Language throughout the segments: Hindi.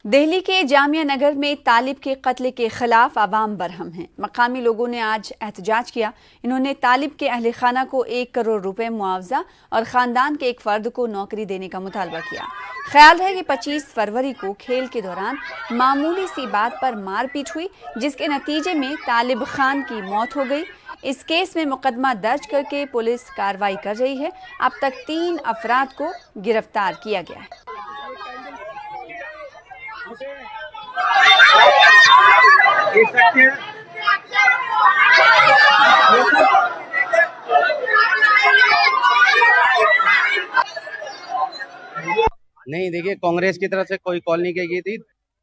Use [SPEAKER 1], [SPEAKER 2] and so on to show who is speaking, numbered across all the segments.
[SPEAKER 1] दिल्ली के जामिया नगर में तालिब के कत्ल के खिलाफ आवाम बरहम हैं। मकामी लोगों ने आज एहतजाज किया। इन्होंने तालिब के अहल खाना को 1 करोड़ रुपए मुआवजा और ख़ानदान के एक फ़र्द को नौकरी देने का मुतालबा किया। ख्याल है कि 25 फरवरी को खेल के दौरान मामूली सी बात पर मारपीट हुई, जिसके नतीजे में तालिब खान की मौत हो गई। इस केस में मुकदमा दर्ज करके पुलिस कार्रवाई कर रही है। अब तक 3 अफराद को गिरफ्तार किया गया है।
[SPEAKER 2] नहीं, देखिए, कांग्रेस की तरफ से कोई कॉल नहीं की गई थी।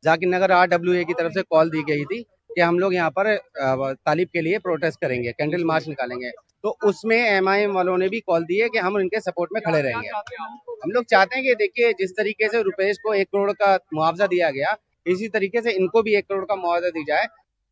[SPEAKER 2] जाकिर नगर RWA की तरफ से कॉल दी गई थी कि हम लोग यहाँ पर तालिब के लिए प्रोटेस्ट करेंगे, कैंडल मार्च निकालेंगे। तो उसमें MIM वालों ने भी कॉल दी है कि हम उनके सपोर्ट में खड़े रहेंगे। हम लोग चाहते हैं कि देखिए, जिस तरीके से रुपेश को 1 करोड़ का मुआवजा दिया गया, इसी तरीके से इनको भी 1 करोड़ का मुआवजा दी जाए।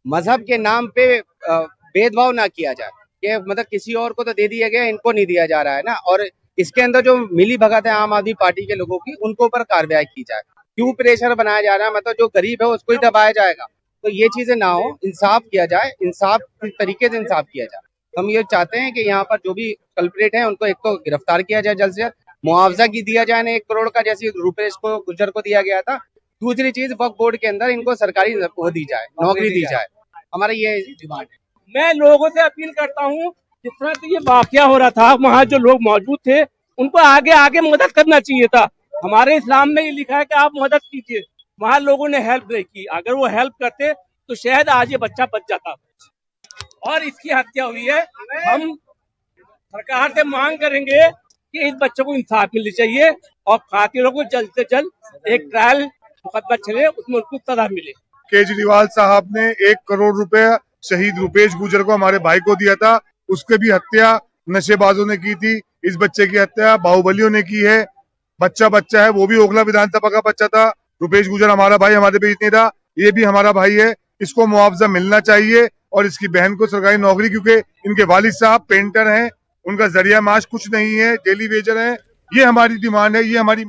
[SPEAKER 2] मजहब के नाम पे भेदभाव ना किया जाए कि मतलब किसी और को तो दे दिया गया, इनको नहीं दिया जा रहा है ना। और इसके अंदर जो मिली भगत है आम आदमी पार्टी के लोगों की, उनको ऊपर कार्रवाई की जाए। क्यों प्रेशर बनाया जा रहा है? मतलब जो गरीब है उसको ही दबाया जाएगा, तो ये चीजें ना हो। इंसाफ किया जाए, इंसाफ तरीके से इंसाफ किया जाए। हम ये चाहते हैं कि यहाँ पर जो भी कल्प्रेट है उनको एक तो गिरफ्तार किया जाए जल्द से जल्द, मुआवजा की दिया जाए ना 1 करोड़ का, जैसे रुपेश को गुज्जर को दिया गया था। दूसरी चीज, वक्फ बोर्ड के अंदर इनको सरकारी वो दी जाए, नौकरी दी जाए। हमारा ये डिमांड है।
[SPEAKER 3] मैं लोगों से अपील करता हूँ, जिस तरह से ये वाकया हो रहा था, वहाँ जो लोग मौजूद थे उनको आगे आगे मदद करना चाहिए था। हमारे इस्लाम में ये लिखा है कि आप मदद कीजिए। वहाँ लोगों ने हेल्प नहीं की। अगर वो हेल्प करते तो शायद आज ये बच्चा बच जाता। और इसकी हत्या हुई है। हम सरकार से मांग करेंगे कि इस बच्चे को इंसाफ मिलनी चाहिए और कातिलों को जल्द से जल्द एक ट्रायल मुकदमा चले, उसमें उनको सजा मिले।
[SPEAKER 4] केजरीवाल साहब ने 1 करोड़ रुपए शहीद रुपेश गुजर को, हमारे भाई को दिया था। उसके भी हत्या नशेबाजों ने की थी। इस बच्चे की हत्या बाहुबलियों ने की है। बच्चा है, वो भी ओखला विधानसभा का बच्चा था। रुपेश गुजर हमारा भाई, हमारे बीच नहीं था। ये भी हमारा भाई है। इसको मुआवजा मिलना चाहिए और इसकी बहन को सरकारी नौकरी, क्योंकि इनके वालिद साहब पेंटर हैं, उनका जरिया माश कुछ नहीं है, डेली वेजर है। ये हमारी डिमांड है, ये हमारी।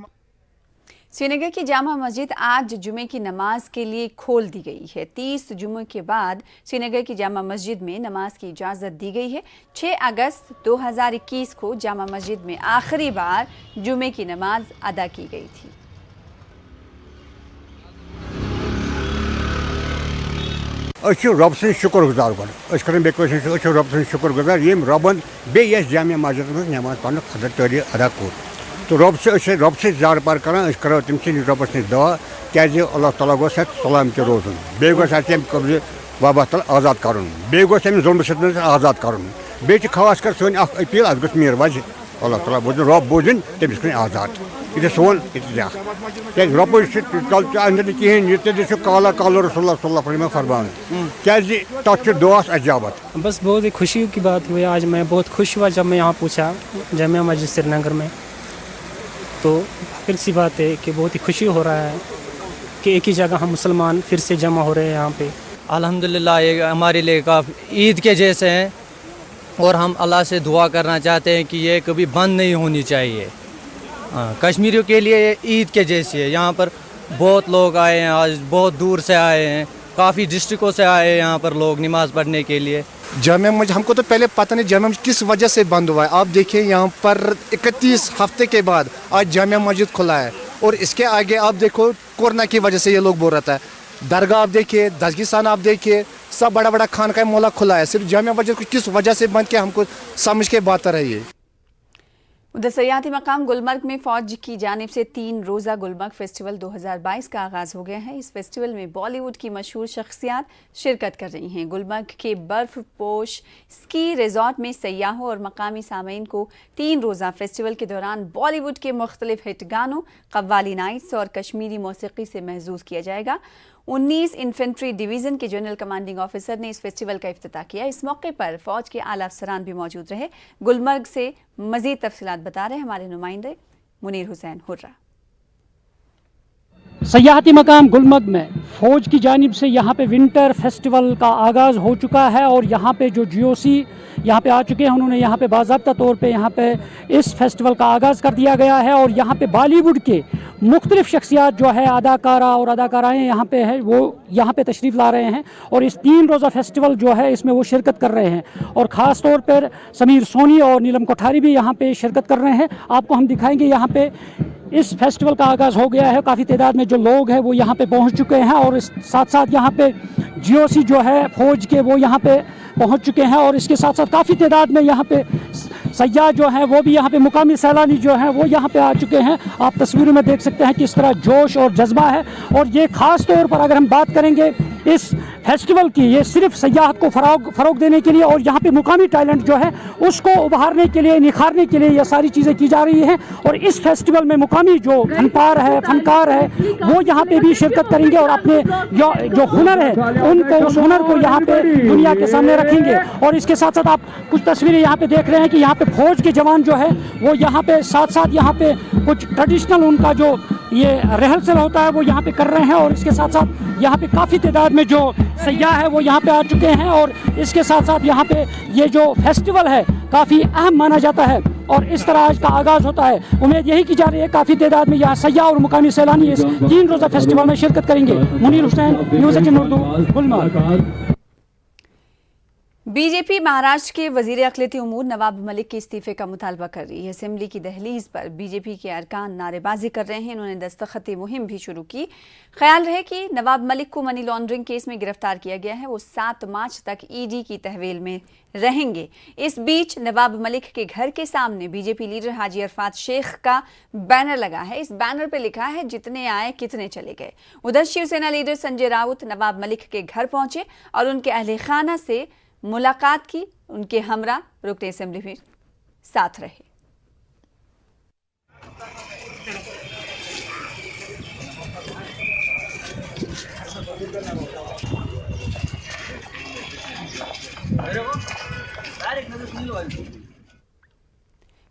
[SPEAKER 1] श्रीनगर की जामा मस्जिद आज जुमे की नमाज के लिए खोल दी गई है। 30 जुमे के बाद श्रीनगर की जामा मस्जिद में नमाज की इजाज़त दी गई है। 6 अगस्त 2021 को जामा मस्जिद में आखिरी बार जुमे की नमाज अदा की गई थी।
[SPEAKER 5] रब सं शुक्रगुजार रब सं शुक्रगुजार यम रबन बे जामिया मस्जिद में नमाज पढ़ने खतर तरी अदा कोर। तो रब से जार पार करान करो तम रबस नश दुआ क्या अल्लाह ताला गोस सलामत रोजन बे कब्ज वबा तल आज़ाद कर बे जुल्म सत आज़ाद कर बे खास कर सोन अपील अत गो मीर वज अल्लाह ताला बोजन रब बोजन तमिस कर आज़ाद। यह सोन इतजा क्या रब अंदर कहें ये काला काल रसोल्ला फरमान क्या तथ दुआस अजाबत।
[SPEAKER 6] बस बहुत ही खुशी की बात हुई। आज मैं बहुत खुश हुआ जब मैं यहाँ पूछा जामिया मस्जिद श्रीनगर में, तो फिर सी बात है कि बहुत ही खुशी हो रहा है कि एक ही जगह हम मुसलमान फिर से जमा हो रहे हैं यहाँ पे।
[SPEAKER 7] अल्हम्दुलिल्लाह, ये हमारे लिए काफ़ी ईद के जैसे हैं और हम अल्लाह से दुआ करना चाहते हैं कि ये कभी बंद नहीं होनी चाहिए। कश्मीरियों के लिए ये ईद के जैसी है। यहाँ पर बहुत लोग आए हैं, आज बहुत दूर से आए हैं, काफ़ी डिस्ट्रिक्टों से आए हैं यहाँ पर लोग नमाज़ पढ़ने के लिए।
[SPEAKER 8] जामिया मस्जिद हमको तो पहले पता नहीं जामिया मस्जिद किस वजह से बंद हुआ है। आप देखिए यहाँ पर 31 हफ्ते के बाद आज जामिया मस्जिद खुला है और इसके आगे आप देखो कोरोना की वजह से ये लोग बोल रहा था। दरगाह आप देखिए, दजगिस्तान आप देखिए, सब बड़ा बड़ा खानका मौला खुला है। सिर्फ जामिया मस्जिद को किस वजह से बंद किया हमको समझ के बात रही है।
[SPEAKER 1] उधर सयाहती मकाम गुलमर्ग में फौज की जानिब से 3 रोज़ा गुलमर्ग फेस्टिवल 2022 का आगाज़ हो गया है। इस फेस्टिवल में बॉलीवुड की मशहूर शख्सियात शिरकत कर रही हैं। गुलमर्ग के बर्फ पोश स्की रिजॉर्ट में सयाहों और मकामी सामीन को 3 रोज़ा फेस्टिवल के दौरान बॉलीवुड के मुख्तलिफ हिट गानों, कव्वाली नाइट्स और कश्मीरी मौसीकी से महजूज किया जाएगा। 19 इन्फेंट्री डिवीज़न के जनरल कमांडिंग ऑफिसर ने इस फेस्टिवल का इफ्तिताह किया। इस मौके पर फौज के आला अफसरान भी मौजूद रहे। गुलमर्ग से मज़ीद तफसीलात बता रहे हमारे नुमाइंदे मुनीर हुसैन हुर्रा।
[SPEAKER 9] सयाहती मकाम गुलमर्ग में फ़ौज की जानिब से यहाँ पे विंटर फेस्टिवल का आगाज़ हो चुका है और यहाँ पे जो GOC यहाँ पे आ चुके हैं, उन्होंने यहाँ पे बाज़ाब्ता तौर पे यहाँ पे इस फेस्टिवल का आगाज़ कर दिया गया है। और यहाँ पे बॉलीवुड के मुख्तलिफ़ शख्सियात जो है, अदाकारा और अदाकाराएँ यहाँ पे है, वो यहाँ पे तशरीफ़ ला रहे हैं और इस 3 रोज़ा फेस्टिवल जो है इसमें वो शिरकत कर रहे हैं। और ख़ास तौर पर समीर सोनी और नीलम कोठारी भी यहाँ पे शिरकत कर रहे हैं। आपको हम दिखाएंगे यहाँ पे इस फेस्टिवल का आगाज़ हो गया है। काफ़ी तादाद में जो लोग हैं वो यहाँ पे पहुँच चुके हैं और इस साथ साथ यहाँ पे GOC जो है फ़ौज के वो यहाँ पे पहुँच चुके हैं और इसके साथ साथ काफ़ी तादाद में यहाँ पे सयाह जो हैं वो भी यहाँ पे मुकामी सैलानी जो हैं वो यहाँ पे आ चुके हैं। आप तस्वीरों में देख सकते हैं किस तरह जोश और जज्बा है। और ये ख़ास तौर पर अगर हम बात करेंगे इस फेस्टिवल की, ये सिर्फ सयाहत को फ़रोग देने के लिए और यहाँ पे मुकामी टैलेंट जो है उसको उभारने के लिए, निखारने के लिए ये सारी चीज़ें की जा रही हैं। और इस फेस्टिवल में मुकामी जो फनकार है वो यहाँ पे भी शिरकत करेंगे और अपने जो हुनर है उनको, उस हुनर को यहाँ पे दुनिया के सामने रखेंगे। और इसके साथ साथ आप कुछ तस्वीरें यहाँ पे देख रहे हैं कि यहाँ पे फौज के जवान जो है वो यहाँ पे साथ यहाँ पे कुछ ट्रेडिशनल उनका जो ये रिहर्सल होता है वो यहाँ पे कर रहे हैं। और इसके साथ साथ यहाँ पे काफ़ी तादाद में जो सयाह है वो यहाँ पे आ चुके हैं। और इसके साथ साथ यहाँ पे ये जो फेस्टिवल है काफ़ी अहम माना जाता है और इस तरह आज का आगाज़ होता है। उम्मीद यही की जा रही है काफ़ी तादाद में यहाँ सयाह और मुकामी सैलानी इस 3 रोज़ा फेस्टिवल में शिरकत करेंगे। मुनीर हुसैन, न्यूज़ 18 उर्दू, गुलमर्ग।
[SPEAKER 1] बीजेपी महाराष्ट्र के वजीर अक़लियती उमूर नवाब मलिक के इस्तीफे का मुतालबा कर रही है। असेंबली की दहलीज पर बीजेपी के अरकान नारेबाजी कर रहे हैं। इन्होंने दस्तखती मुहिम भी शुरू की। ख्याल रहे कि नवाब मलिक को मनी लॉन्ड्रिंग केस में गिरफ्तार किया गया है। वो 7 मार्च तक ED की तहवील में रहेंगे। इस बीच नवाब मलिक के घर के सामने बीजेपी लीडर हाजी अरफात शेख का बैनर लगा है। इस बैनर पर लिखा है, जितने आए कितने चले गए। उधर शिवसेना लीडर संजय राउत नवाब मलिक के घर पहुंचे और उनके अहले खाना से मुलाकात की। उनके हमरा रुकने असेंबली में साथ रहे।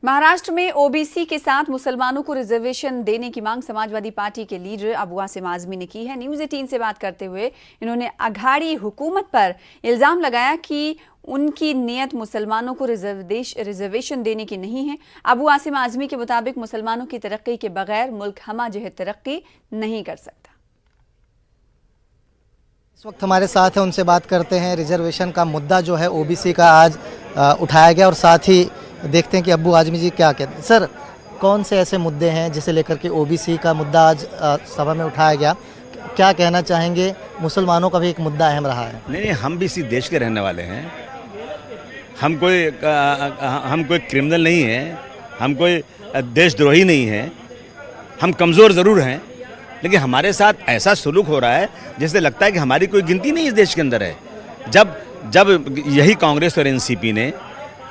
[SPEAKER 1] महाराष्ट्र में OBC के साथ मुसलमानों को रिजर्वेशन देने की मांग समाजवादी पार्टी के लीडर अबू आसिम आजमी ने की है। न्यूज़ 18 से बात करते हुए इन्होंने अघाड़ी हुकूमत पर इल्ज़ाम लगाया कि उनकी नीयत मुसलमानों को रिजर्वेशन देने की नहीं है। अबू आसिम आजमी के मुताबिक मुसलमानों की तरक्की के बगैर मुल्क हमाजहत तरक्की नहीं कर सकता।
[SPEAKER 10] इस वक्त हमारे साथ है, उनसे बात करते हैं। रिजर्वेशन का मुद्दा जो है OBC का आज उठाया गया और साथ ही देखते हैं कि अब्बू आजमी जी क्या कहते हैं। सर, कौन से ऐसे मुद्दे हैं जिसे लेकर के OBC का मुद्दा आज सभा में उठाया गया? क्या कहना चाहेंगे? मुसलमानों का भी एक मुद्दा अहम रहा है।
[SPEAKER 11] नहीं, हम भी इसी देश के रहने वाले हैं। हम कोई क्रिमिनल नहीं है, हम कोई देशद्रोही नहीं है। हम कमज़ोर ज़रूर हैं, लेकिन हमारे साथ ऐसा सलूक हो रहा है जैसे लगता है कि हमारी कोई गिनती नहीं इस देश के अंदर है। जब यही कांग्रेस और NCP ने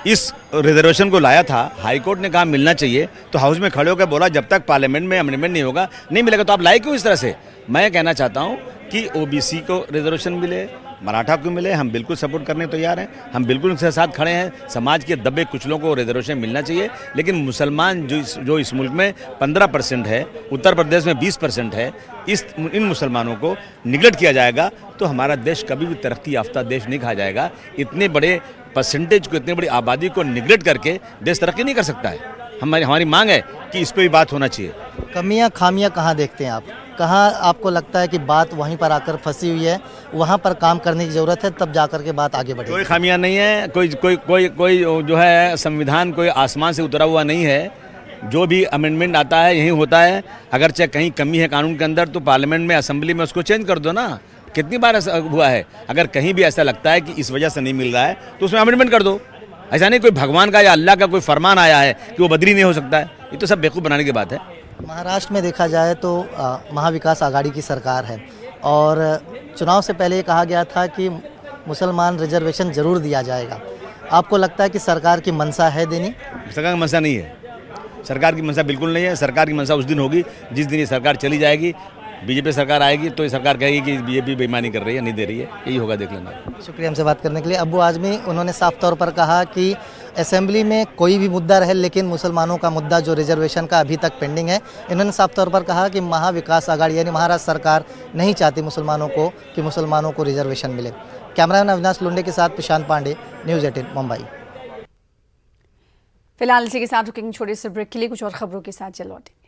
[SPEAKER 11] इस रिजर्वेशन को लाया था, हाई कोर्ट ने कहा मिलना चाहिए, तो हाउस में खड़े होकर बोला जब तक पार्लियामेंट में अमेंडमेंट नहीं होगा नहीं मिलेगा। तो आप लाए क्यों इस तरह से? मैं कहना चाहता हूं कि OBC को रिजर्वेशन मिले, मराठा को मिले, हम बिल्कुल सपोर्ट करने तैयार हैं। हम बिल्कुल उनके साथ खड़े हैं। समाज के दबे कुचलों को रिजर्वेशन मिलना चाहिए, लेकिन मुसलमान जो इस मुल्क में 15% है, उत्तर प्रदेश में 20% है, इन मुसलमानों को निगलेक्ट किया जाएगा तो हमारा देश कभी भी तरक्की याफ्ता देश नहीं कहा जाएगा। इतने बड़े परसेंटेज को, इतनी बड़ी आबादी को निगलेक्ट करके देश तरक्की नहीं कर सकता है। हमारी मांग है कि इस पर भी बात होना चाहिए।
[SPEAKER 10] कमियां खामियां कहाँ देखते हैं आप? कहाँ आपको लगता है कि बात वहीं पर आकर फंसी हुई है, वहाँ पर काम करने की ज़रूरत है, तब जाकर के बात आगे बढ़ेगी?
[SPEAKER 11] कोई खामियां नहीं है। कोई जो है संविधान कोई आसमान से उतरा हुआ नहीं है। जो भी अमेंडमेंट आता है यही होता है। अगर चाहे कहीं कमी है कानून के अंदर तो पार्लियामेंट में, असेंबली में उसको चेंज कर दो ना। कितनी बार ऐसा हुआ है? अगर कहीं भी ऐसा लगता है कि इस वजह से नहीं मिल रहा है तो उसमें अमेंडमेंट कर दो। ऐसा नहीं कोई भगवान का या अल्लाह का कोई फरमान आया है कि वो बदली नहीं हो सकता है। ये तो सब बेवकूफ़ बनाने की बात है।
[SPEAKER 10] महाराष्ट्र में देखा जाए तो महाविकास आघाड़ी की सरकार है और चुनाव से पहले ये कहा गया था कि मुसलमान रिजर्वेशन ज़रूर दिया जाएगा। आपको लगता है कि सरकार की मंशा है देनी?
[SPEAKER 11] सरकार की मंशा नहीं है। सरकार की मंशा बिल्कुल नहीं है। सरकार की मंशा उस दिन होगी जिस दिन ये सरकार चली जाएगी। बीजेपी सरकार आएगी तो ये सरकार कहेगी कि बीजेपी बेईमानी कर रही है, नहीं दे रही है, यही होगा, देख लेना।
[SPEAKER 10] शुक्रिया हमसे बात करने के लिए। अब्बू आजमी उन्होंने साफ तौर पर कहा कि असेंबली में कोई भी मुद्दा रहे लेकिन मुसलमानों का मुद्दा जो रिजर्वेशन का अभी तक पेंडिंग है, इन्होंने साफ तौर पर कहा कि महाविकास आघाड़ी यानी महाराष्ट्र सरकार नहीं चाहती मुसलमानों को रिजर्वेशन मिले। कैमरामैन अविनाश लुंडे के साथ प्रशांत पांडे, न्यूज़ 18 मुंबई।
[SPEAKER 1] फिलहाल इसी के साथ रुकेंगे छोटे से ब्रेक के लिए, कुछ और खबरों के साथ चल लौटेंगे।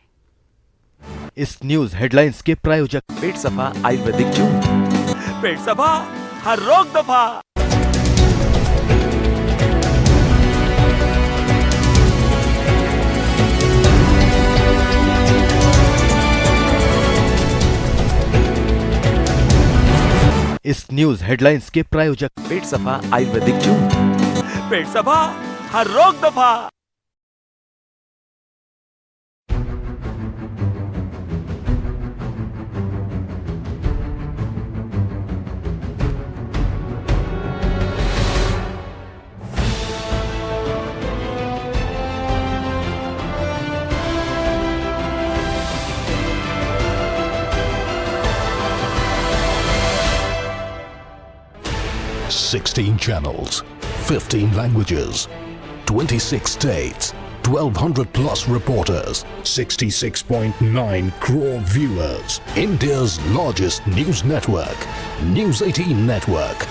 [SPEAKER 12] इस न्यूज हेडलाइंस के प्रायोजक पेट सफा आयुर्वेदिक जूस, पेट सफा हर रोग दफा। इस न्यूज हेडलाइंस के प्रायोजक पेट सफा आयुर्वेदिक जूस, पेट सफा हर रोग दफा।
[SPEAKER 13] Sixteen channels, 15 languages, 26 states, 1,200 plus reporters, 66.9 crore viewers. India's largest news network, News 18 Network.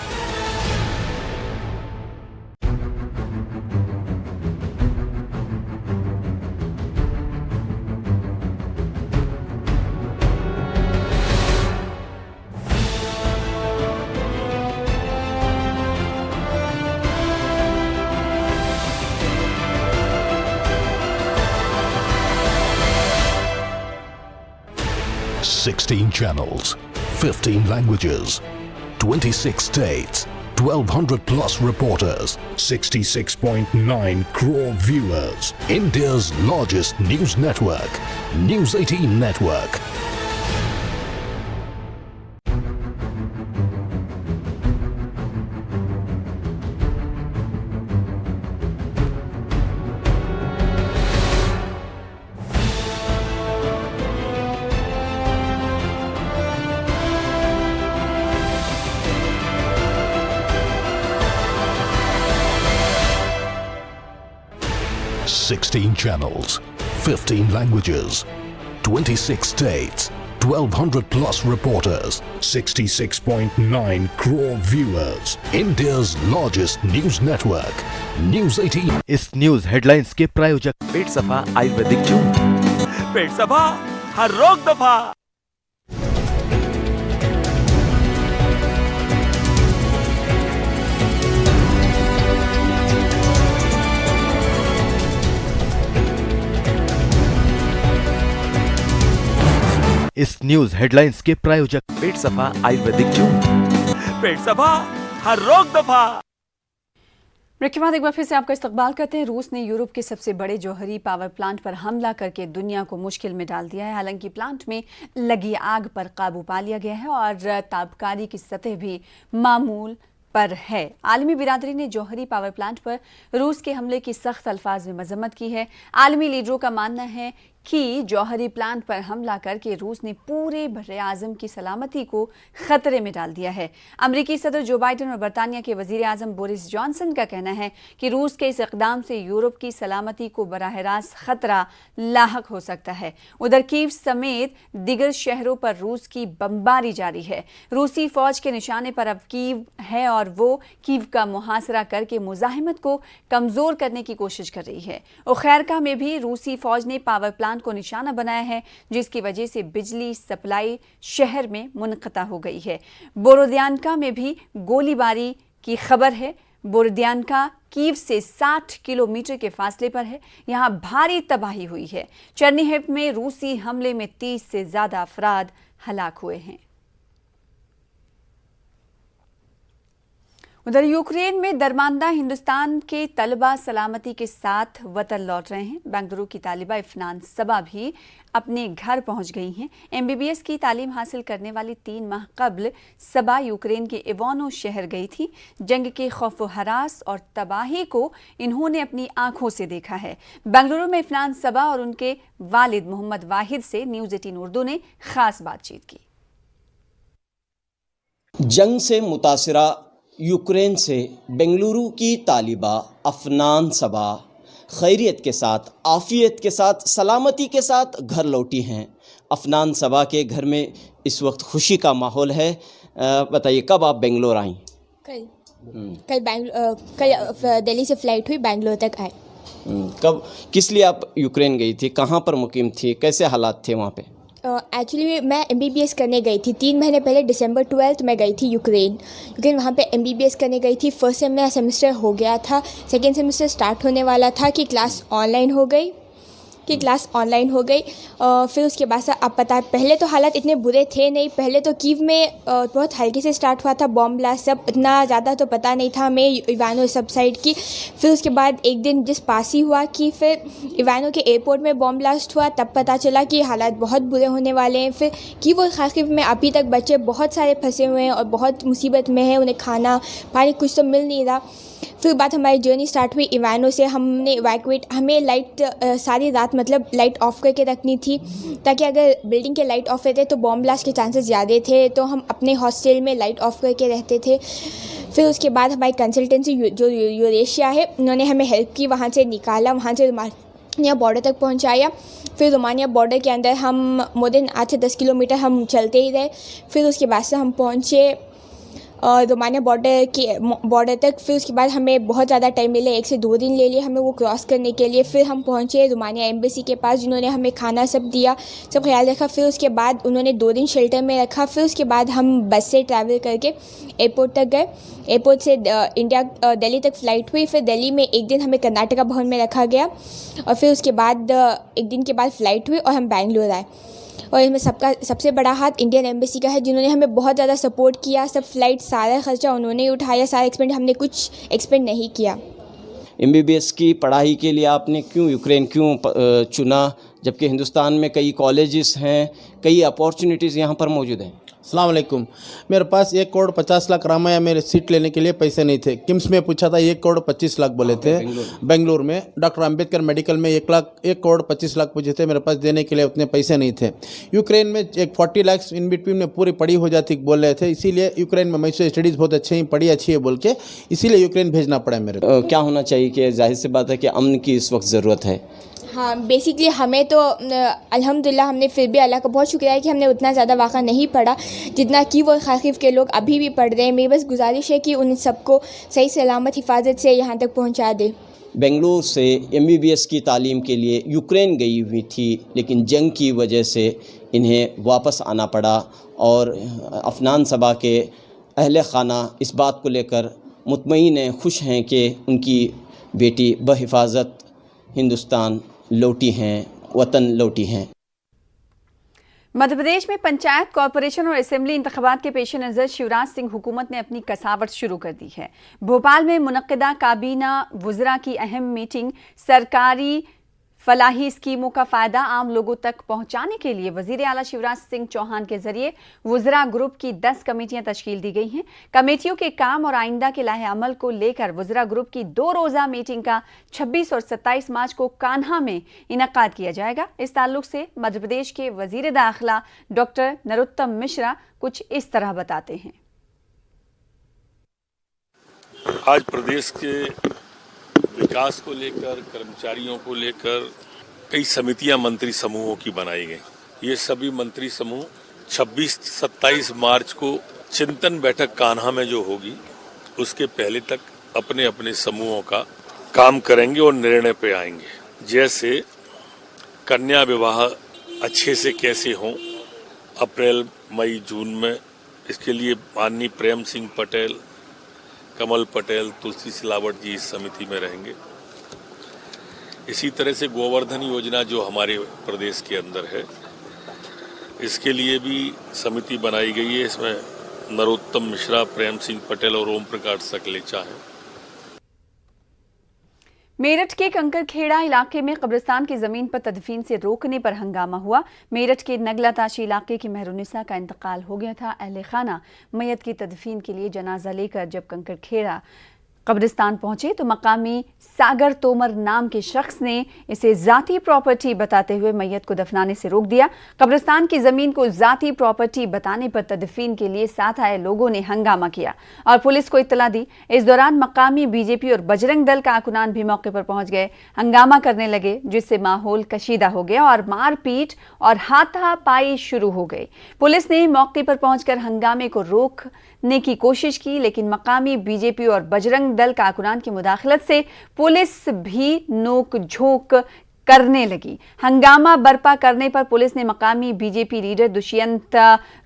[SPEAKER 13] Sixteen channels, 15 languages, 26 states, 1,200 plus reporters, 66.9 crore viewers. India's largest news network, News 18 Network. Sixteen channels, 15 languages, 26 states, 1,200 plus reporters, 66.9 crore viewers. India's largest news network, News 18.
[SPEAKER 12] इस न्यूज हेडलाइंस के प्रायोजक पेट सफा आयुर्वेदिक जूस, पेट सफा हर रोग दफा। इस न्यूज हेडलाइंस के प्रायोजक पेट सफा आयुर्वेदिक जूस, पेट सफा हर रोग दफा।
[SPEAKER 1] ब्रेक के बाद एक बार फिर से आपका इस्तकबाल करते हैं। रूस ने यूरोप के सबसे बड़े जौहरी पावर प्लांट पर हमला करके दुनिया को मुश्किल में डाल दिया है। हालांकि प्लांट में लगी आग पर काबू पा लिया गया है और ताबकारी की सतह भी मामूल पर है। आलमी बिरादरी ने जौहरी पावर प्लांट पर रूस के हमले की सख्त अल्फाज में मजम्मत की है। आलमी लीडरों का मानना है कि जौहरी प्लांट पर हमला करके रूस ने पूरे बर्रे आज़म की सलामती को खतरे में डाल दिया है। अमरीकी सदर जो बाइडन और बरतानिया के वजीर आज़म बोरिस जॉनसन का कहना है कि रूस के इस इक़दाम से यूरोप की सलामती को बराह रास्त खतरा लाहक हो सकता है। उधर कीव समेत दिगर शहरों पर रूस की बमबारी जारी है। रूसी फौज के निशाने पर अब कीव है और वो कीव का मुहासरा करके मुजाहिमत को कमजोर करने की कोशिश कर रही है। उखैरका में भी रूसी फौज ने पावर प्लांट को निशाना बनाया है, जिसकी वजह से बिजली सप्लाई शहर में मुनक़ता हो गई है। बोरोदियानका में भी गोलीबारी की खबर है। बोरोदियानका कीव से 60 किलोमीटर के फासले पर है। यहां भारी तबाही हुई है। चर्निहिव में रूसी हमले में 30 से ज्यादा अफराद हलाक हुए हैं। उधर यूक्रेन में दरमानदा हिंदुस्तान के तलबा सलामती के साथ वतन लौट रहे हैं। बेंगलुरु की तालिबा इफनान सबा भी अपने घर पहुंच गई हैं। MBBS की तालीम हासिल करने वाली 3 माह कबल सबा यूक्रेन के इवानो शहर गई थी। जंग के खौफ व हरास और तबाही को इन्होंने अपनी आंखों से देखा है। बेंगलुरु में इफनान सबा और उनके वालिद मोहम्मद वाहिद से न्यूज़ 18 उर्दू ने खास बातचीत की।
[SPEAKER 14] जंग से मुतासिरा यूक्रेन से बेंगलुरु की तालिबा अफनान सबा खैरियत के साथ, आफियत के साथ, सलामती के साथ घर लौटी हैं। अफनान सबा के घर में इस वक्त खुशी का माहौल है। बताइए, कब आप बेंगलोर आई?
[SPEAKER 15] कल दिल्ली से फ़्लाइट हुई, बेंगलोर तक आए।
[SPEAKER 14] कब, किस लिए आप यूक्रेन गई थी? कहाँ पर मुकीम थी? कैसे हालात थे वहाँ पे?
[SPEAKER 15] एक्चुअली मैं MBBS करने गई थी 3 महीने पहले, दिसंबर 12 में गई थी यूक्रेन। वहाँ पे MBBS करने गई थी। फर्स्ट सेम में सेमेस्टर हो गया था, सेकेंड सेमेस्टर स्टार्ट होने वाला था कि क्लास ऑनलाइन हो गई। फिर उसके बाद से अब पता है, पहले तो हालात इतने बुरे थे नहीं। पहले तो कीव में बहुत हल्के से स्टार्ट हुआ था बॉम्ब ब्लास्ट, सब इतना ज़्यादा तो पता नहीं था हमें इवानो सब साइड की। फिर उसके बाद एक दिन जिस पास ही हुआ कि फिर इवानो के एयरपोर्ट में बॉम्ब ब्लास्ट हुआ, तब पता चला कि हालात बहुत बुरे होने वाले हैं। फिर कीव और खासकीव में अभी तक बच्चे बहुत सारे फंसे हुए हैं और बहुत मुसीबत में हैं, उन्हें खाना पानी कुछ तो मिल नहीं रहा। फिर बाद हमारी जर्नी स्टार्ट हुई इवानो से। हमने इवैक्यूएट, हमें लाइट सारी रात मतलब लाइट ऑफ करके रखनी थी, ताकि अगर बिल्डिंग के लाइट ऑफ रहते तो बॉम्ब ब्लास्ट के चांसेस ज़्यादा थे। तो हम अपने हॉस्टल में लाइट ऑफ करके रहते थे। फिर उसके बाद हमारी कंसल्टेंसी जो यूरेशिया है, उन्होंने हमें हेल्प की, वहाँ से निकाला, वहाँ से रोमानिया बॉर्डर तक पहुँचाया। फिर रोमानिया बॉर्डर के अंदर हम मोर देन 8 से 10 किलोमीटर हम चलते ही रहे। फिर उसके बाद से हम पहुँचे रोमानिया बॉर्डर तक। फिर उसके बाद हमें बहुत ज़्यादा टाइम मिले, 1 से 2 दिन ले लिए हमें वो क्रॉस करने के लिए। फिर हम पहुँचे रोमानिया एम्बेसी के पास, जिन्होंने हमें खाना सब दिया, सब ख्याल रखा। फिर उसके बाद उन्होंने 2 दिन शेल्टर में रखा। फिर उसके बाद हम बस से ट्रैवल करके एयरपोर्ट तक गए। एयरपोर्ट से दिल्ली तक फ़्लाइट हुई। फिर दिल्ली में एक दिन हमें कर्नाटका भवन में रखा गया और फिर उसके बाद 1 दिन के बाद फ़्लाइट हुई और हम बेंगलोर आए। और इसमें सबसे बड़ा हाथ इंडियन एम्बेसी का है, जिन्होंने हमें बहुत ज़्यादा सपोर्ट किया। सब फ़्लाइट सारा खर्चा उन्होंने ही उठाया, सारा एक्सपेंड, हमने कुछ एक्सपेंड नहीं किया।
[SPEAKER 14] MBBS की पढ़ाई के लिए आपने यूक्रेन क्यों चुना, जबकि हिंदुस्तान में कई कॉलेजेस हैं, कई अपॉर्चुनिटीज़ यहाँ पर मौजूद हैं?
[SPEAKER 16] अस्सलाम वालेकुम। मेरे पास 1 करोड़ 50 लाख रामाया मेरे सीट लेने के लिए पैसे नहीं थे। किम्स में पूछा था 1 करोड़ 25 लाख बोले थे। बेंगलुरु में डॉक्टर अंबेडकर मेडिकल में 1 करोड़ 25 लाख पूछे थे, मेरे पास देने के लिए उतने पैसे नहीं थे। यूक्रेन में एक 40 लाख इन बिटवीन में पूरी पढ़ी हो जाती बोल रहे थे, इसीलिए यूक्रेन में मैसूर स्टडीज़ बहुत अच्छी पढ़ी अच्छी है बोल के, इसीलिए यूक्रेन भेजना पड़ा मेरे को।
[SPEAKER 14] क्या होना चाहिए कि जाहिर सी बात है कि अमन की इस वक्त ज़रूरत है।
[SPEAKER 15] हाँ, बेसिकली हमें तो अल्हम्दुलिल्लाह हमने फिर भी अल्लाह का बहुत शुक्र है कि हमने उतना ज़्यादा वाक़ा नहीं पढ़ा जितना कि वो खाकिफ के लोग अभी भी पढ़ रहे हैं। मेरी बस गुजारिश है कि उन सबको सही सलामत हिफाजत से यहाँ तक पहुँचा दे।
[SPEAKER 14] बेंगलुरु से MBBS की तालीम के लिए यूक्रेन गई हुई थी, लेकिन जंग की वजह से इन्हें वापस आना पड़ा और अफनान सबा के अहले खाना इस बात को लेकर मुतमईन हैं, खुश हैं कि उनकी बेटी बहिफाजत हिंदुस्तान लौटी हैं, वतन लौटी हैं।
[SPEAKER 1] मध्य प्रदेश में पंचायत, कॉरपोरेशन और असेंबली इंतखाबात के पेश नज़र शिवराज सिंह हुकूमत ने अपनी कसावट शुरू कर दी है। भोपाल में मुनक्किदा काबीना वुज़रा की अहम मीटिंग सरकारी फलाही स्कीमों का फ़ायदा आम लोगों तक पहुंचाने के लिए वज़ीर आला शिवराज सिंह चौहान के जरिए वुज़रा ग्रुप की 10 कमेटियां तश्कील दी गई हैं। कमेटियों के काम और आइंदा के लाहे अमल को लेकर वुज़रा ग्रुप की 2 रोज़ा मीटिंग का 26 और 27 मार्च को कान्हा में इनेकाद किया जाएगा। इस ताल्लुक से मध्य प्रदेश के वज़ीर दाखिला डॉक्टर नरोत्तम मिश्रा कुछ इस तरह बताते हैं।
[SPEAKER 17] आज प्रदेश के विकास को लेकर, कर्मचारियों को लेकर कई समितियां मंत्री समूहों की बनाई गई। ये सभी मंत्री समूह 26-27 मार्च को चिंतन बैठक कान्हा में जो होगी उसके पहले तक अपने अपने समूहों का काम करेंगे और निर्णय पे आएंगे। जैसे कन्या विवाह अच्छे से कैसे हों अप्रैल, मई, जून में, इसके लिए माननीय प्रेम सिंह पटेल, कमल पटेल, तुलसी सिलावट जी इस समिति में रहेंगे। इसी तरह से गोवर्धन योजना जो हमारे प्रदेश के अंदर है, इसके लिए भी समिति बनाई गई है। इसमें नरोत्तम मिश्रा, प्रेम सिंह पटेल और ओम प्रकाश सकलेचा है।
[SPEAKER 1] मेरठ के कंकरखेड़ा इलाके में कब्रिस्तान की जमीन पर तदफीन से रोकने पर हंगामा हुआ। मेरठ के नगला ताशी इलाके की मेहरुनिसा का इंतकाल हो गया था। अहले खाना मैयत की तदफीन के लिए जनाजा लेकर जब कंकरखेड़ा कब्रिस्तान पहुंचे तो मकामी सागर तोमर नाम के शख्स ने इसे जाती प्रॉपर्टी बताते हुए मैयत को दफनाने से रोक दिया। कब्रिस्तान की जमीन को जाती प्रॉपर्टी बताने पर तदफीन के लिए साथ आए लोगों ने हंगामा किया और पुलिस को इत्तला दी। इस दौरान मकामी बीजेपी और बजरंग दल कारकुनान भी मौके पर पहुंच गए, हंगामा करने लगे, जिससे माहौल कशीदा हो गया और मारपीट और हाथापाई शुरू हो गई। पुलिस ने मौके पर पहुंचकर हंगामे को रोकने की कोशिश की, लेकिन मकामी बीजेपी और बजरंग दल कारकुनान की मुदाखलत से पुलिस भी नोक झोंक करने लगी। हंगामा बर्पा करने पर पुलिस ने मकामी बीजेपी लीडर दुष्यंत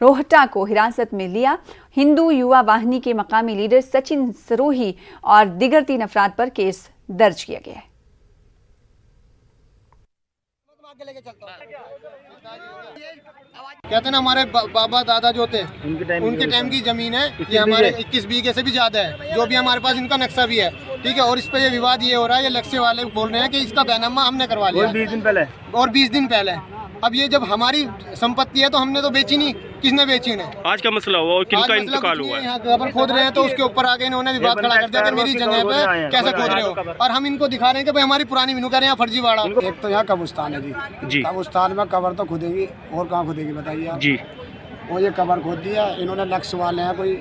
[SPEAKER 1] रोहटा को हिरासत में लिया। हिंदू युवा वाहिनी के मकामी लीडर सचिन सरोही और दिगर 3 अफराद पर केस दर्ज किया गया है।
[SPEAKER 8] कहते हैं ना, हमारे बाबा दादा जो थे उनके टाइम की जमीन है, ये हमारे 21 बीघे से भी ज्यादा है, जो भी हमारे पास इनका नक्शा भी है, ठीक है। और इस पे ये विवाद ये हो रहा है, ये लक्ष्य वाले बोल रहे हैं कि इसका बैनामा हमने करवा लिया 20 दिन पहले। अब ये जब हमारी संपत्ति है तो हमने तो बेची नहीं, किसने बेची ने?
[SPEAKER 3] आज का मसला हुआ और किनका इंतकाल हुआ है?
[SPEAKER 8] यहाँ कबर खोद रहे हैं तो उसके ऊपर आगे इन्होंने विवाद खड़ा कर दिया कि मेरी जगह पे कैसे खोद रहे हो, और हम इनको दिखा रहे हैं कि भाई हमारी पुरानी मिनू कर रहे हैं फर्जीवाड़ा। एक तो यहाँ कब्रिस्तान है जी, कब्रिस्तान में कबर तो खोदेगी और कहाँ खोदेगी बताइए आप जी। वो ये कबर खोद दिया इन्होंने, लक्ष्य वाले हैं, कोई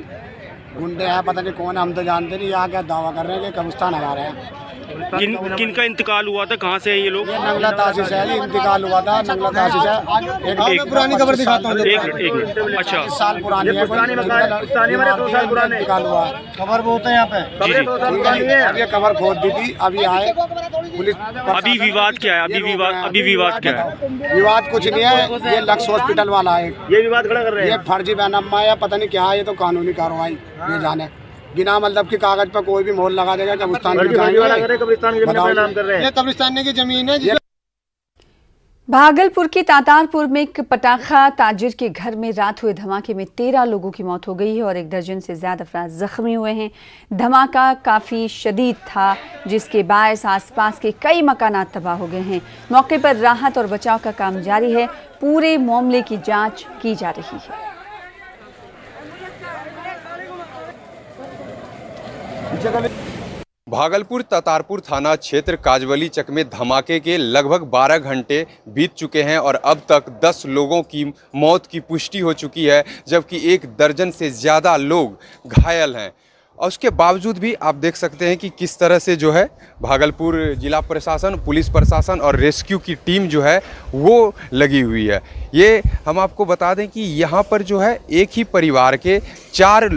[SPEAKER 8] गुंडे हैं, पता नहीं कौन है, हम तो जानते नहीं। यहाँ क्या दावा कर रहे हैं कि कब्रिस्तान हमारे हैं।
[SPEAKER 3] किनका इंतकाल हुआ था, कहाँ से हैं ये लोग?
[SPEAKER 8] ये नंगला ताशीश है, इंतकाल हुआ था, नंगला ताशीश है। एक पुरानी खबर दिखाता हूँ,
[SPEAKER 3] एक अच्छा
[SPEAKER 8] 20 साल पुरानी है, 2 साल पुराने इंतकाल हुआ। खबर बहुत है यहाँ पे, अब ये खबर खोद दी थी, अभी आए पुलिस।
[SPEAKER 3] अभी विवाद क्या है? अभी विवाद क्या है?
[SPEAKER 8] विवाद कुछ नहीं है, ये लक्ष्य हॉस्पिटल वाला है,
[SPEAKER 3] ये विवाद खड़ा कर रहे हैं।
[SPEAKER 8] ये फर्जी बैनामा या पता नहीं क्या है, ये तो कानूनी कार्रवाई ये जाने। बिना मतलब के कागज पर कोई भी मोहर लगा देगा, कब्रिस्तान की जमीन है।
[SPEAKER 1] भागलपुर के तातारपुर में एक पटाखा ताजिर के घर में रात हुए धमाके में 13 लोगों की मौत हो गई है और 1 दर्जन से ज्यादा अफराद जख्मी हुए हैं। धमाका काफी शदीद था, जिसके बायस आसपास के कई मकानात तबाह हो गए हैं। मौके पर राहत और बचाव का काम जारी है। पूरे मामले की जांच की जा रही है।
[SPEAKER 18] भागलपुर तातारपुर थाना क्षेत्र काजवली चक में धमाके के लगभग 12 घंटे बीत चुके हैं और अब तक 10 लोगों की मौत की पुष्टि हो चुकी है, जबकि 1 दर्जन से ज़्यादा लोग घायल हैं। और उसके बावजूद भी आप देख सकते हैं कि किस तरह से जो है भागलपुर जिला प्रशासन, पुलिस प्रशासन और रेस्क्यू की टीम जो है वो लगी हुई है। ये हम आपको बता दें कि यहाँ पर जो है एक ही परिवार के 4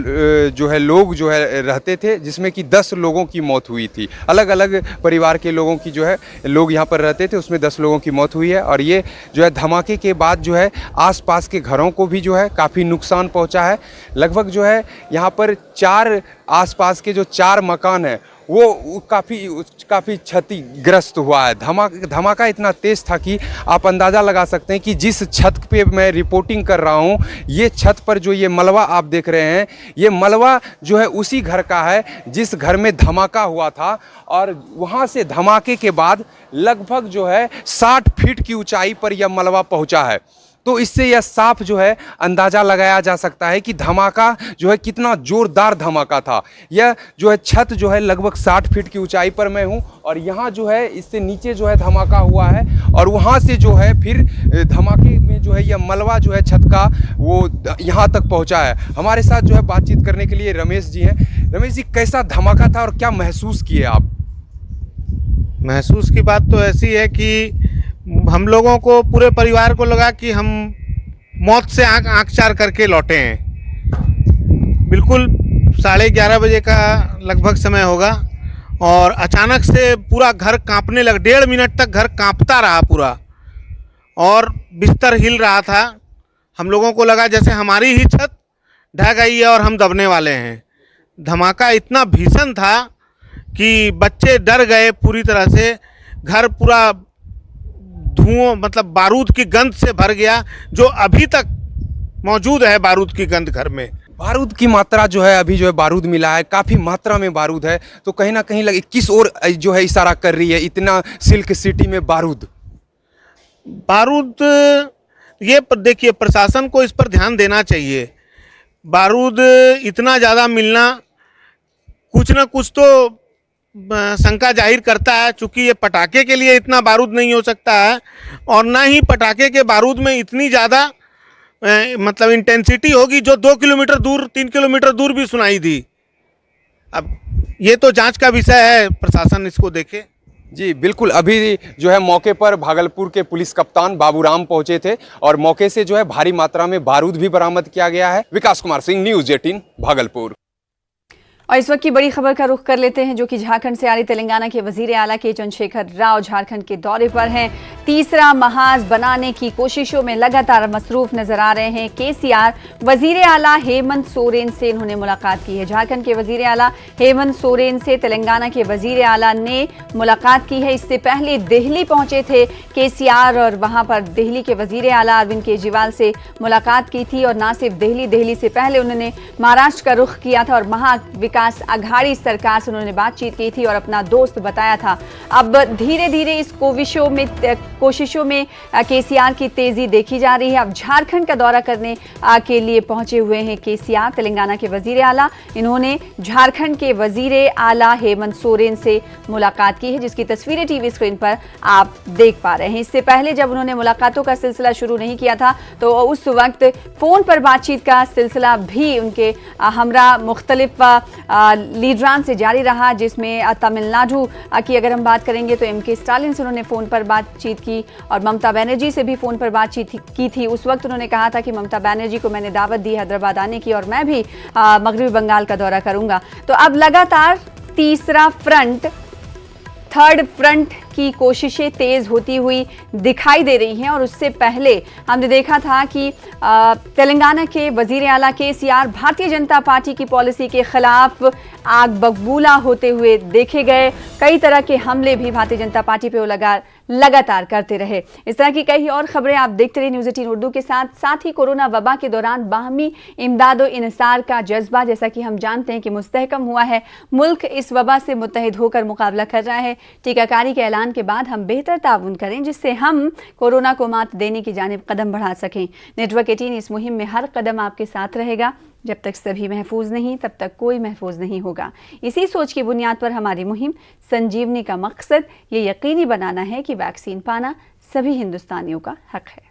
[SPEAKER 18] जो है लोग जो है रहते थे, जिसमें कि 10 लोगों की मौत हुई थी। अलग अलग परिवार के लोगों की जो है लोग यहाँ पर रहते थे, उसमें 10 लोगों की मौत हुई है। और ये जो है धमाके के बाद जो है आसपास के घरों को भी जो है काफ़ी नुकसान पहुँचा है। लगभग जो है यहाँ पर 4 आसपास के जो 4 मकान हैं वो काफ़ी क्षतिग्रस्त हुआ है। धमाका इतना तेज़ था कि आप अंदाज़ा लगा सकते हैं कि जिस छत पे मैं रिपोर्टिंग कर रहा हूँ, ये छत पर जो ये मलबा आप देख रहे हैं, ये मलबा जो है उसी घर का है जिस घर में धमाका हुआ था। और वहाँ से धमाके के बाद लगभग जो है 60 फीट की ऊंचाई पर यह मलबा पहुँचा है। तो इससे यह साफ जो है अंदाज़ा लगाया जा सकता है कि धमाका जो है कितना ज़ोरदार धमाका था। यह जो है छत जो है लगभग 60 फीट की ऊंचाई पर मैं हूं और यहाँ जो है इससे नीचे जो है धमाका हुआ है और वहाँ से जो है फिर धमाके में जो है यह मलबा जो है छत का वो यहाँ तक पहुँचा है। हमारे साथ जो है बातचीत करने के लिए रमेश जी हैं। रमेश जी, कैसा धमाका था और क्या महसूस किए आप?
[SPEAKER 16] महसूस की बात तो ऐसी है कि हम लोगों को, पूरे परिवार को लगा कि हम मौत से आँख चार करके लौटे हैं। बिल्कुल 11:30 बजे का लगभग समय होगा और अचानक से पूरा घर कांपने लगा। 1.5 मिनट तक घर कांपता रहा पूरा और बिस्तर हिल रहा था। हम लोगों को लगा जैसे हमारी ही छत ढह गई है और हम दबने वाले हैं। धमाका इतना भीषण था कि बच्चे डर गए पूरी तरह से। घर पूरा धुआं, मतलब बारूद की गंध से भर गया, जो अभी तक मौजूद है बारूद की गंध घर में।
[SPEAKER 18] बारूद की मात्रा जो है, अभी जो है बारूद मिला है, काफ़ी मात्रा में बारूद है, तो कहीं ना कहीं किस ओर जो है इशारा कर रही है इतना सिल्क सिटी में बारूद?
[SPEAKER 19] ये देखिए, प्रशासन को इस पर ध्यान देना चाहिए। बारूद इतना ज़्यादा मिलना कुछ ना कुछ तो शंका जाहिर करता है, चूँकि ये पटाखे के लिए इतना बारूद नहीं हो सकता है और ना ही पटाखे के बारूद में इतनी ज़्यादा मतलब इंटेंसिटी होगी जो 2 किलोमीटर दूर 3 किलोमीटर दूर भी सुनाई दी। अब ये तो जांच का विषय है, प्रशासन इसको देखे।
[SPEAKER 18] जी बिल्कुल, अभी जो है मौके पर भागलपुर के पुलिस कप्तान बाबूराम पहुंचे थे और मौके से जो है भारी मात्रा में बारूद भी बरामद किया गया है। विकास कुमार सिंह, न्यूज़ 18 भागलपुर।
[SPEAKER 1] और इस वक्त की बड़ी खबर का रुख कर लेते हैं, जो कि झारखंड से आ रही। तेलंगाना के वजीर आला के चंद्रशेखर राव झारखंड के दौरे पर हैं। तीसरा महाज बनाने की कोशिशों में लगातार मसरूफ नजर आ रहे हैं केसीआर। वजीर आला हेमंत सोरेन से इन्होंने मुलाकात की है। झारखंड के वजीर आला हेमंत सोरेन से तेलंगाना के वजीर आला ने मुलाकात की है। इससे पहले दिल्ली पहुंचे थे केसीआर और वहां पर दिल्ली के वजीर आला अरविंद केजरीवाल से मुलाकात की थी। और न सिर्फ दिल्ली से पहले उन्होंने महाराष्ट्र का रुख किया था और महाविकास आघाड़ी सरकार से उन्होंने बातचीत की थी और अपना दोस्त बताया था। अब धीरे धीरे इस कोशिशों में केसीआर की तेजी देखी जा रही है। अब झारखंड का दौरा करने के लिए पहुंचे हुए हैं केसीआर। तेलंगाना के वजीर आला, इन्होंने झारखंड के वजीर आला हेमंत सोरेन से मुलाकात की है, जिसकी तस्वीरें टीवी स्क्रीन पर आप देख पा रहे हैं। इससे पहले जब उन्होंने मुलाकातों का सिलसिला शुरू नहीं किया था तो उस वक्त फोन पर बातचीत का सिलसिला भी उनके हमरा मुख्तलिफ लीडरान से जारी रहा, जिसमें तमिलनाडु की अगर हम बात करेंगे तो एमके स्टालिन से उन्होंने फ़ोन पर बातचीत की और ममता बनर्जी से भी फ़ोन पर बातचीत की थी। उस वक्त उन्होंने कहा था कि ममता बनर्जी को मैंने दावत दी हैदराबाद आने की और मैं भी मगरबी बंगाल का दौरा करूंगा। तो अब लगातार थर्ड फ्रंट की कोशिशें तेज होती हुई दिखाई दे रही हैं। और उससे पहले हमने देखा था कि तेलंगाना के वजीर आला केसीआर भारतीय जनता पार्टी की पॉलिसी के खिलाफ आग बबूला होते हुए देखे गए। कई तरह के हमले भी भारतीय जनता पार्टी पे लगातार करते रहे। इस तरह की कई और खबरें आप देखते रहे न्यूज़ 18 उर्दू के साथ ही कोरोना वबा के दौरान बाहमी इमदाद और इंसार का जज्बा, जैसा कि हम जानते हैं कि मुस्तहकम हुआ है। मुल्क इस वबा से मुत्तहिद होकर मुकाबला कर रहा है। टीकाकारी के ऐलान के बाद हम बेहतर ताउन करें, जिससे हम कोरोना को मात देने की जानिब कदम बढ़ा सकें। नेटवर्क 18 इस मुहिम में हर कदम आपके साथ रहेगा। जब तक सभी महफूज नहीं, तब तक कोई महफूज नहीं होगा। इसी सोच की बुनियाद पर हमारी मुहिम संजीवनी का मकसद ये यकीनी बनाना है कि वैक्सीन पाना सभी हिंदुस्तानियों का हक है।